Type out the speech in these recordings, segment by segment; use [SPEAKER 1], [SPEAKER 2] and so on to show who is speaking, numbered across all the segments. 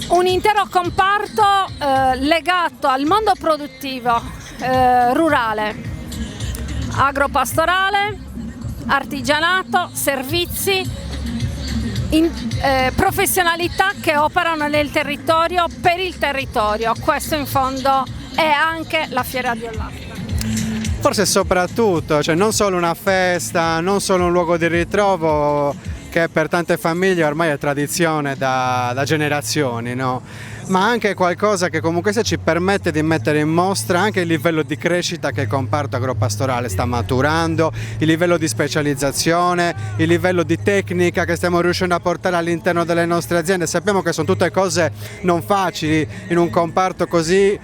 [SPEAKER 1] un intero comparto legato al mondo produttivo rurale, agropastorale, artigianato, servizi, professionalità che operano nel territorio, per il territorio. Questo in fondo è anche la Fiera di Ollastra.
[SPEAKER 2] Forse soprattutto, cioè non solo una festa, non solo un luogo di ritrovo che per tante famiglie ormai è tradizione da generazioni, no? Ma anche qualcosa che comunque ci permette di mettere in mostra anche il livello di crescita che il comparto agropastorale sta maturando, il livello di specializzazione, il livello di tecnica che stiamo riuscendo a portare all'interno delle nostre aziende. Sappiamo che sono tutte cose non facili in un comparto così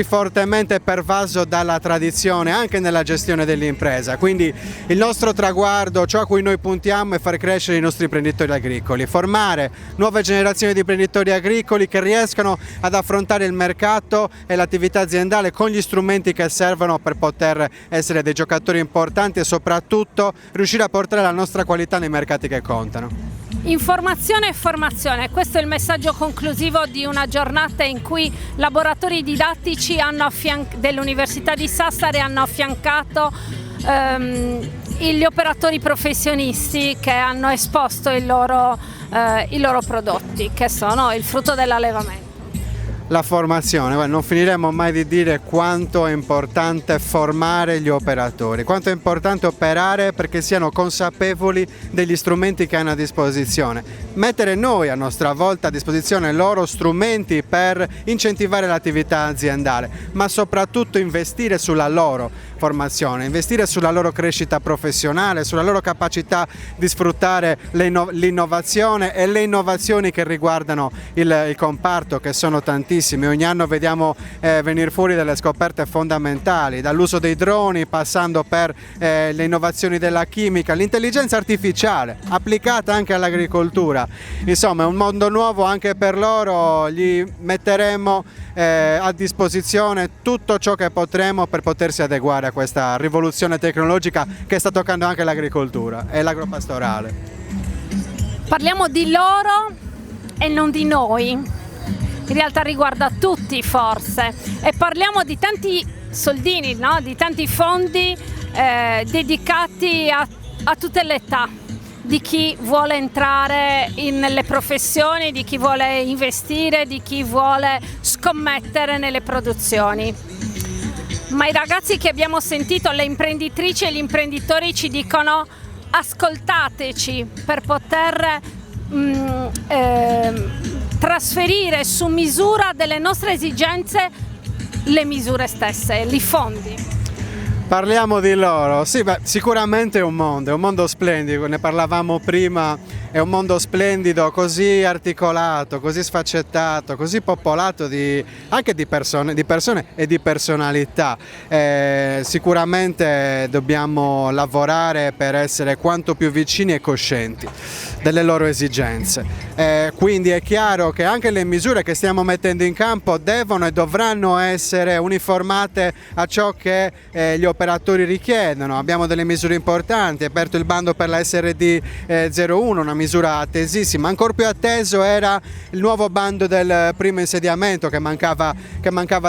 [SPEAKER 2] fortemente pervaso dalla tradizione anche nella gestione dell'impresa. Quindi il nostro traguardo, ciò a cui noi puntiamo, è far crescere i nostri imprenditori agricoli, formare nuove generazioni di imprenditori agricoli che riescano ad affrontare il mercato e l'attività aziendale con gli strumenti che servono per poter essere dei giocatori importanti e soprattutto riuscire a portare la nostra qualità nei mercati che contano.
[SPEAKER 1] Informazione e formazione, questo è il messaggio conclusivo di una giornata in cui laboratori didattici dell'Università di Sassari hanno affiancato gli operatori professionisti che hanno esposto i loro prodotti, che sono il frutto dell'allevamento.
[SPEAKER 2] La formazione, non finiremo mai di dire quanto è importante formare gli operatori, quanto è importante operare perché siano consapevoli degli strumenti che hanno a disposizione, mettere noi a nostra volta a disposizione loro strumenti per incentivare l'attività aziendale, ma soprattutto investire sulla loro formazione, investire sulla loro crescita professionale, sulla loro capacità di sfruttare l'innovazione e le innovazioni che riguardano il comparto, che sono tantissime. Ogni anno vediamo venire fuori delle scoperte fondamentali, dall'uso dei droni passando per le innovazioni della chimica, l'intelligenza artificiale applicata anche all'agricoltura. Insomma, è un mondo nuovo anche per loro, gli metteremo a disposizione tutto ciò che potremo per potersi adeguare a questa rivoluzione tecnologica che sta toccando anche l'agricoltura e l'agropastorale.
[SPEAKER 1] Parliamo di loro e non di noi. In realtà riguarda tutti forse, e parliamo di tanti soldini, no? Di tanti fondi dedicati a tutte le età, di chi vuole entrare nelle professioni, di chi vuole investire, di chi vuole scommettere nelle produzioni. Ma i ragazzi che abbiamo sentito, le imprenditrici e gli imprenditori ci dicono: ascoltateci per poter trasferire su misura delle nostre esigenze le misure stesse, i fondi.
[SPEAKER 2] Parliamo di loro, sì, sicuramente è un mondo splendido, ne parlavamo prima, è un mondo splendido, così articolato, così sfaccettato, così popolato anche di persone e di personalità. Sicuramente dobbiamo lavorare per essere quanto più vicini e coscienti delle loro esigenze. Quindi è chiaro che anche le misure che stiamo mettendo in campo devono e dovranno essere uniformate a ciò che gli operatori richiedono. Abbiamo delle misure importanti, aperto il bando per la SRD 01, una misura attesissima. Ancora più atteso era il nuovo bando del primo insediamento che mancava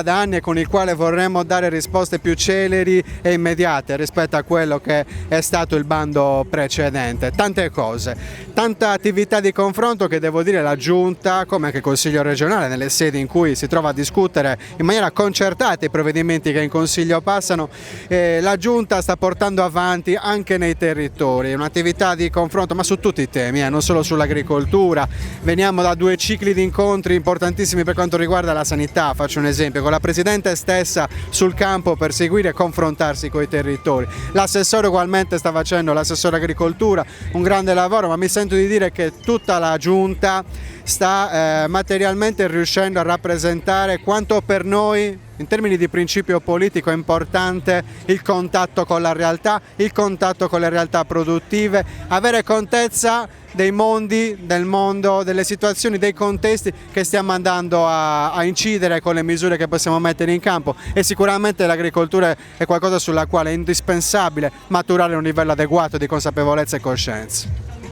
[SPEAKER 2] da anni e con il quale vorremmo dare risposte più celeri e immediate rispetto a quello che è stato il bando precedente. Tante cose, tanta attività di confronto che devo dire la Giunta, come anche il Consiglio regionale, nelle sedi in cui si trova a discutere in maniera concertata i provvedimenti che in Consiglio passano, la Giunta sta portando avanti anche nei territori, un'attività di confronto ma su tutti i temi, non solo sull'agricoltura. Veniamo da 2 cicli di incontri importantissimi per quanto riguarda la sanità, faccio un esempio, con la Presidente stessa sul campo per seguire e confrontarsi con i territori. L'assessore ugualmente sta facendo, l'assessore agricoltura, un grande lavoro, ma mi sento di dire che tutta la Giunta sta materialmente riuscendo a rappresentare quanto per noi in termini di principio politico è importante il contatto con la realtà, il contatto con le realtà produttive, avere contezza dei mondi, del mondo, delle situazioni, dei contesti che stiamo andando a incidere con le misure che possiamo mettere in campo, e sicuramente l'agricoltura è qualcosa sulla quale è indispensabile maturare un livello adeguato di consapevolezza e coscienza.